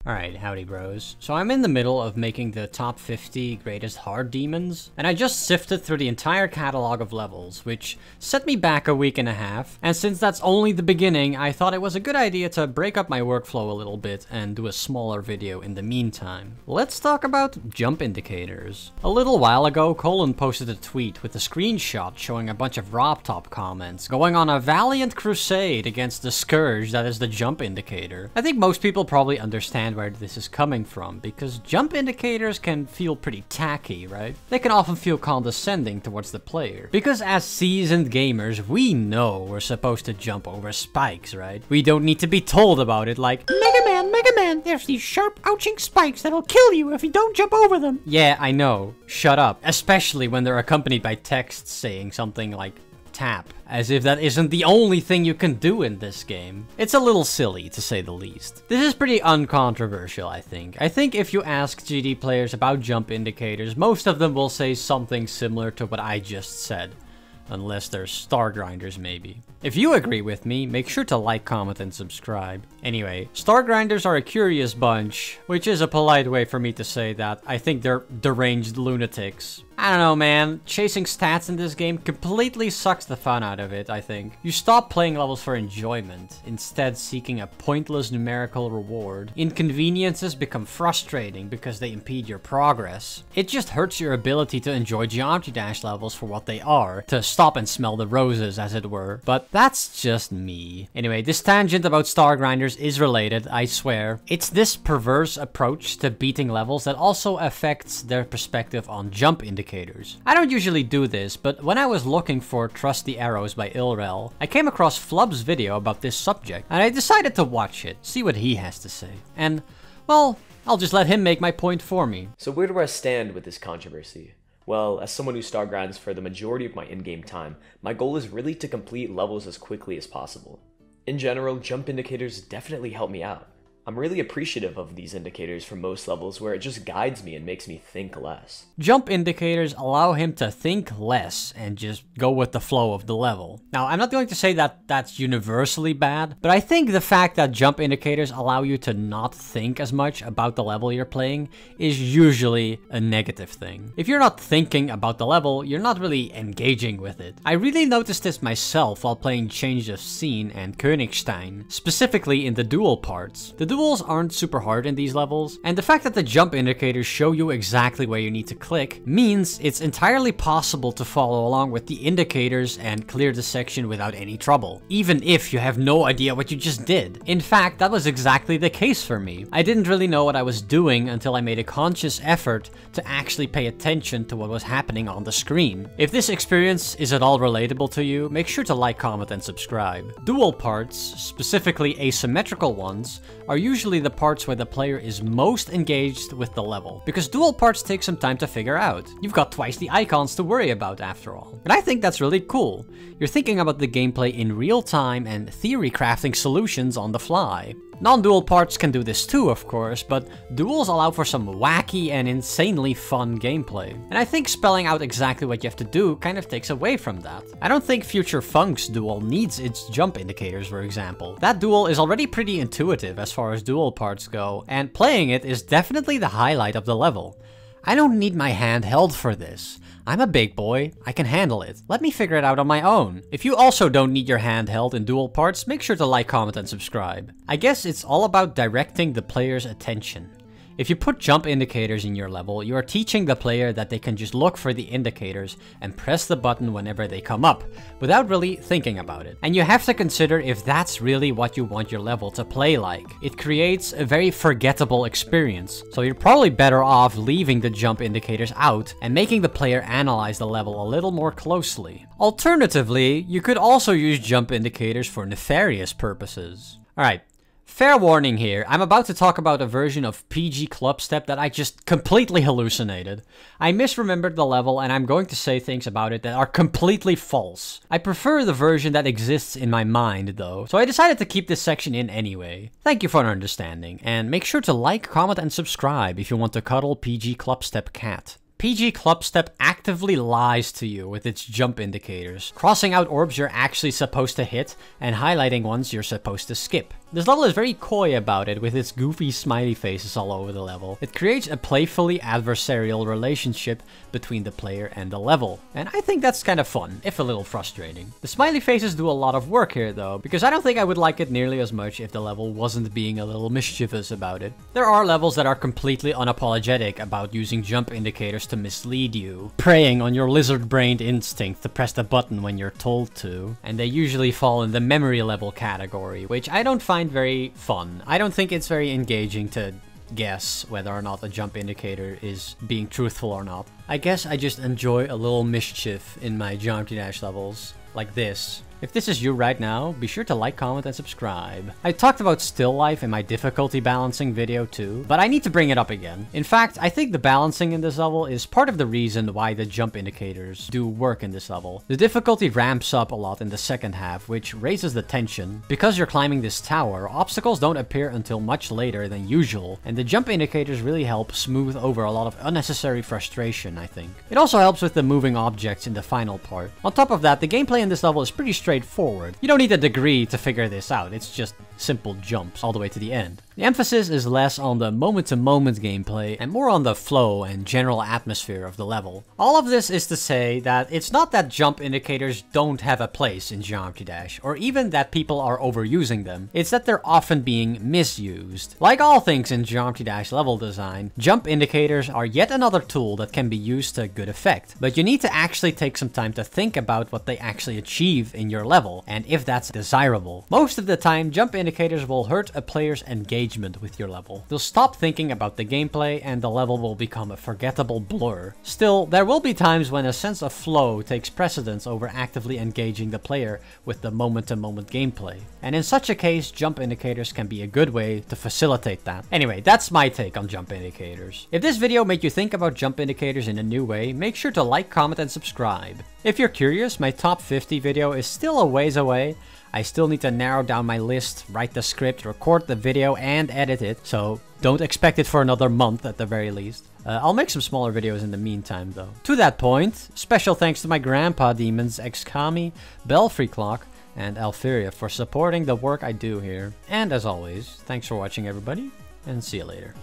Alright, howdy bros. So I'm in the middle of making the top 50 greatest hard demons, and I just sifted through the entire catalog of levels, which set me back a week and a half, and since that's only the beginning, I thought it was a good idea to break up my workflow a little bit and do a smaller video in the meantime. Let's talk about jump indicators. A little while ago, Colin posted a tweet with a screenshot showing a bunch of RobTop comments going on a valiant crusade against the scourge that is the jump indicator. I think most people probably understand where this is coming from, because jump indicators can feel pretty tacky, right? They can often feel condescending towards the player. Because as seasoned gamers, we know we're supposed to jump over spikes, right? We don't need to be told about it like, Mega Man, there's these sharp ouching spikes that'll kill you if you don't jump over them. Yeah, I know. Shut up. Especially when they're accompanied by text saying something like, tap, as if that isn't the only thing you can do in this game. It's a little silly, to say the least. This is pretty uncontroversial, I think. I think if you ask GD players about jump indicators, most of them will say something similar to what I just said. Unless they're star grinders, maybe. If you agree with me, make sure to like, comment, and subscribe. Anyway, star grinders are a curious bunch, which is a polite way for me to say that I think they're deranged lunatics. I don't know, man. Chasing stats in this game completely sucks the fun out of it, I think. You stop playing levels for enjoyment, instead seeking a pointless numerical reward. Inconveniences become frustrating because they impede your progress. It just hurts your ability to enjoy Geometry Dash levels for what they are, to stop and smell the roses, as it were. But that's just me. Anyway, this tangent about star grinders is related, I swear. It's this perverse approach to beating levels that also affects their perspective on jump indicators. I don't usually do this, but when I was looking for Trust the Arrows by Ilrel, I came across Flub's video about this subject, and I decided to watch it, see what he has to say. And, well, I'll just let him make my point for me. So where do I stand with this controversy? Well, as someone who star grinds for the majority of my in-game time, my goal is really to complete levels as quickly as possible. In general, jump indicators definitely help me out. I'm really appreciative of these indicators for most levels where it just guides me and makes me think less. Jump indicators allow him to think less and just go with the flow of the level. Now, I'm not going to say that that's universally bad, but I think the fact that jump indicators allow you to not think as much about the level you're playing is usually a negative thing. If you're not thinking about the level, you're not really engaging with it. I really noticed this myself while playing Change of Scene and Königstein, specifically in the duel parts. The duels aren't super hard in these levels, and the fact that the jump indicators show you exactly where you need to click means it's entirely possible to follow along with the indicators and clear the section without any trouble, even if you have no idea what you just did. In fact, that was exactly the case for me. I didn't really know what I was doing until I made a conscious effort to actually pay attention to what was happening on the screen. If this experience is at all relatable to you, make sure to like, comment, and subscribe. Duel parts, specifically asymmetrical ones, are usually the parts where the player is most engaged with the level, because dual parts take some time to figure out. You've got twice the icons to worry about after all. And I think that's really cool. You're thinking about the gameplay in real time and theory crafting solutions on the fly. Non-dual parts can do this too, of course, but duels allow for some wacky and insanely fun gameplay. And I think spelling out exactly what you have to do kind of takes away from that. I don't think Future Funk's duel needs its jump indicators, for example. That duel is already pretty intuitive as far as duel parts go, and playing it is definitely the highlight of the level. I don't need my hand held for this. I'm a big boy, I can handle it. Let me figure it out on my own. If you also don't need your hand held in dual parts, make sure to like, comment, and subscribe. I guess it's all about directing the player's attention. If you put jump indicators in your level, you are teaching the player that they can just look for the indicators and press the button whenever they come up, without really thinking about it. And you have to consider if that's really what you want your level to play like. It creates a very forgettable experience, so you're probably better off leaving the jump indicators out and making the player analyze the level a little more closely. Alternatively, you could also use jump indicators for nefarious purposes. Alright. Fair warning here, I'm about to talk about a version of PG Clubstep that I just completely hallucinated. I misremembered the level and I'm going to say things about it that are completely false. I prefer the version that exists in my mind though, so I decided to keep this section in anyway. Thank you for understanding, and make sure to like, comment, and subscribe if you want to cuddle PG Clubstep cat. PG Clubstep actively lies to you with its jump indicators, crossing out orbs you're actually supposed to hit and highlighting ones you're supposed to skip. This level is very coy about it, with its goofy smiley faces all over the level. It creates a playfully adversarial relationship between the player and the level, and I think that's kind of fun, if a little frustrating. The smiley faces do a lot of work here though, because I don't think I would like it nearly as much if the level wasn't being a little mischievous about it. There are levels that are completely unapologetic about using jump indicators to mislead you, preying on your lizard-brained instinct to press the button when you're told to, and they usually fall in the memory level category, which I don't find very fun. I don't think it's very engaging to guess whether or not a jump indicator is being truthful or not. I guess I just enjoy a little mischief in my Geometry Dash levels, like this. If this is you right now, be sure to like, comment, and subscribe. I talked about still life in my difficulty balancing video too, but I need to bring it up again. In fact, I think the balancing in this level is part of the reason why the jump indicators do work in this level. The difficulty ramps up a lot in the second half, which raises the tension. Because you're climbing this tower, obstacles don't appear until much later than usual, and the jump indicators really help smooth over a lot of unnecessary frustration, I think. It also helps with the moving objects in the final part. On top of that, the gameplay in this level is pretty straightforward. You don't need a degree to figure this out, it's just simple jumps all the way to the end. The emphasis is less on the moment-to-moment gameplay and more on the flow and general atmosphere of the level. All of this is to say that it's not that jump indicators don't have a place in Geometry Dash, or even that people are overusing them. It's that they're often being misused. Like all things in Geometry Dash level design, jump indicators are yet another tool that can be used to good effect. But you need to actually take some time to think about what they actually achieve in your level, and if that's desirable. Most of the time, jump indicators will hurt a player's engagement with your level. They'll stop thinking about the gameplay and the level will become a forgettable blur. Still, there will be times when a sense of flow takes precedence over actively engaging the player with the moment-to-moment gameplay. And in such a case, jump indicators can be a good way to facilitate that. Anyway, that's my take on jump indicators. If this video made you think about jump indicators in a new way, make sure to like, comment, and subscribe. If you're curious, my top 50 video is still a ways away. I still need to narrow down my list, write the script, record the video, and edit it, so don't expect it for another month at the very least. I'll make some smaller videos in the meantime though. To that point, special thanks to my grandpa demons Xkami, Belfry Clock, and Alferia for supporting the work I do here. And as always, thanks for watching everybody, and see you later.